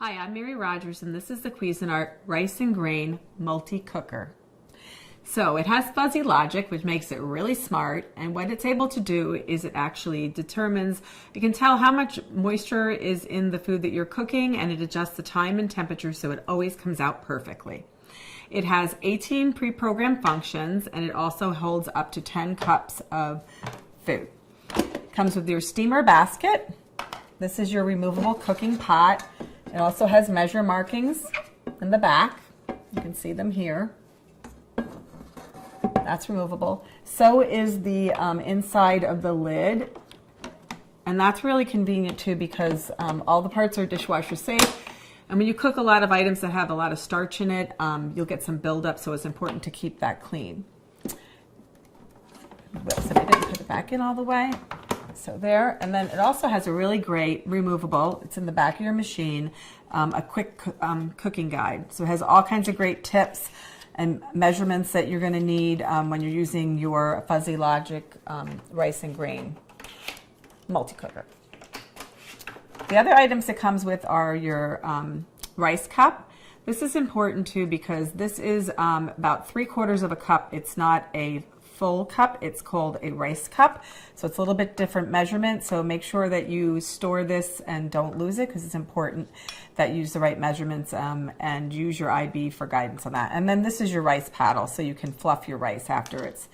Hi, I'm Mary Rogers, and this is the Cuisinart Rice and Grain Multi-Cooker. So it has fuzzy logic, which makes it really smart, and what it's able to do is it actually determines, you can tell how much moisture is in the food that you're cooking, and it adjusts the time and temperature so it always comes out perfectly. It has 18 pre-programmed functions, and it also holds up to 10 cups of food. It comes with your steamer basket. This is your removable cooking pot. It also has measure markings in the back. You can see them here. That's removable. So is the inside of the lid. And that's really convenient too because all the parts are dishwasher safe. And when you cook a lot of items that have a lot of starch in it, you'll get some buildup, so it's important to keep that clean. So I didn't put it back in all the way. So there, and then it also has a really great removable, it's in the back of your machine, a quick cooking guide. So it has all kinds of great tips and measurements that you're going to need when you're using your Fuzzy Logic rice and grain multi-cooker. The other items it comes with are your rice cup. This is important too because this is about 3/4 of a cup. It's not a full cup, it's called a rice cup. So it's a little bit different measurement. So make sure that you store this and don't lose it because it's important that you use the right measurements and use your IB for guidance on that. And then this is your rice paddle so you can fluff your rice after it's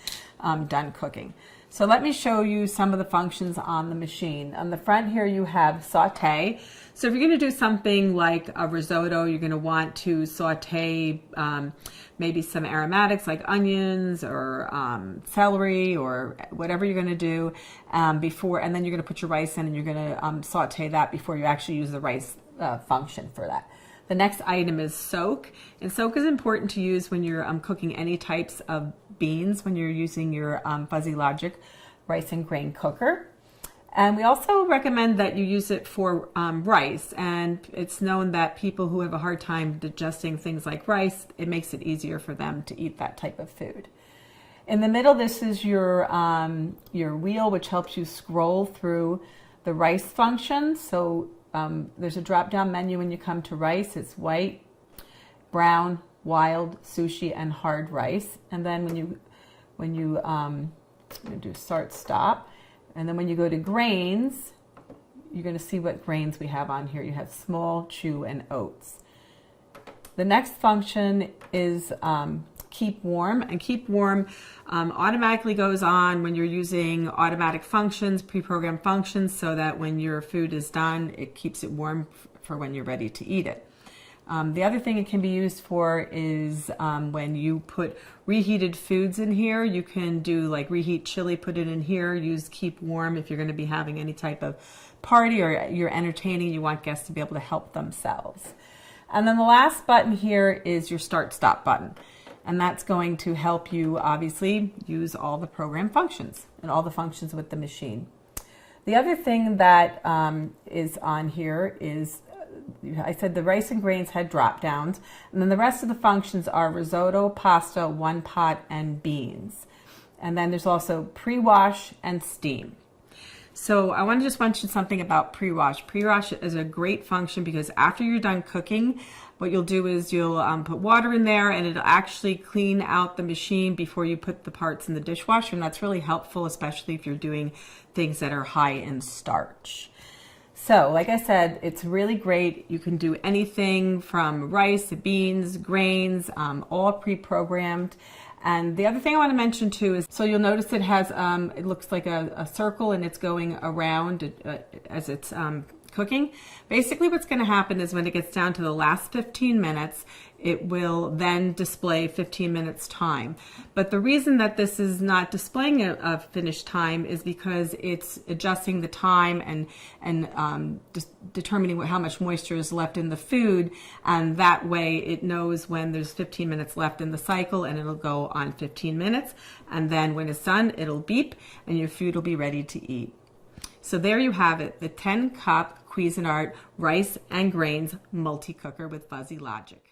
done cooking. So let me show you some of the functions on the machine. On the front here you have saute. So if you're going to do something like a risotto, you're going to want to saute maybe some aromatics like onions or celery or whatever you're going to do before, and then you're going to put your rice in and you're going to saute that before you actually use the rice function for that. The next item is soak, and soak is important to use when you're cooking any types of beans when you're using your Fuzzy Logic rice and grain cooker. And we also recommend that you use it for rice, and it's known that people who have a hard time digesting things like rice, it makes it easier for them to eat that type of food. In the middle, this is your wheel, which helps you scroll through the rice functions. So there's a drop-down menu when you come to rice. It's white, brown, wild, sushi, and hard rice. And then when you do start, stop. And then when you go to grains, you're going to see what grains we have on here. You have small, chew, and oats. The next function is keep warm. And keep warm automatically goes on when you're using automatic functions, pre-programmed functions, so that when your food is done, it keeps it warm for when you're ready to eat it. The other thing it can be used for is when you put reheated foods in here. You can do like reheat chili, put it in here, use keep warm if you're going to be having any type of party or you're entertaining, you want guests to be able to help themselves. And then the last button here is your start stop button. And that's going to help you obviously use all the program functions and all the functions with the machine. The other thing that is on here is I said the rice and grains had drop downs, and then the rest of the functions are risotto, pasta, one pot, and beans. And then there's also pre-wash and steam. So I want to just mention something about pre-wash. Pre-wash is a great function because after you're done cooking, what you'll do is you'll put water in there and it'll actually clean out the machine before you put the parts in the dishwasher, and that's really helpful, especially if you're doing things that are high in starch. So, like I said, it's really great. You can do anything from rice to beans, grains, all pre-programmed. And the other thing I want to mention too is, so you'll notice it has, it looks like a circle and it's going around as it's cooking. Basically what's going to happen is when it gets down to the last 15 minutes, it will then display 15 minutes time. But the reason that this is not displaying a finished time is because it's adjusting the time and determining how much moisture is left in the food, and that way it knows when there's 15 minutes left in the cycle and it'll go on 15 minutes, and then when it's done it'll beep and your food will be ready to eat. So there you have it, the 10-cup Cuisinart rice and grains multi-cooker with Fuzzy Logic.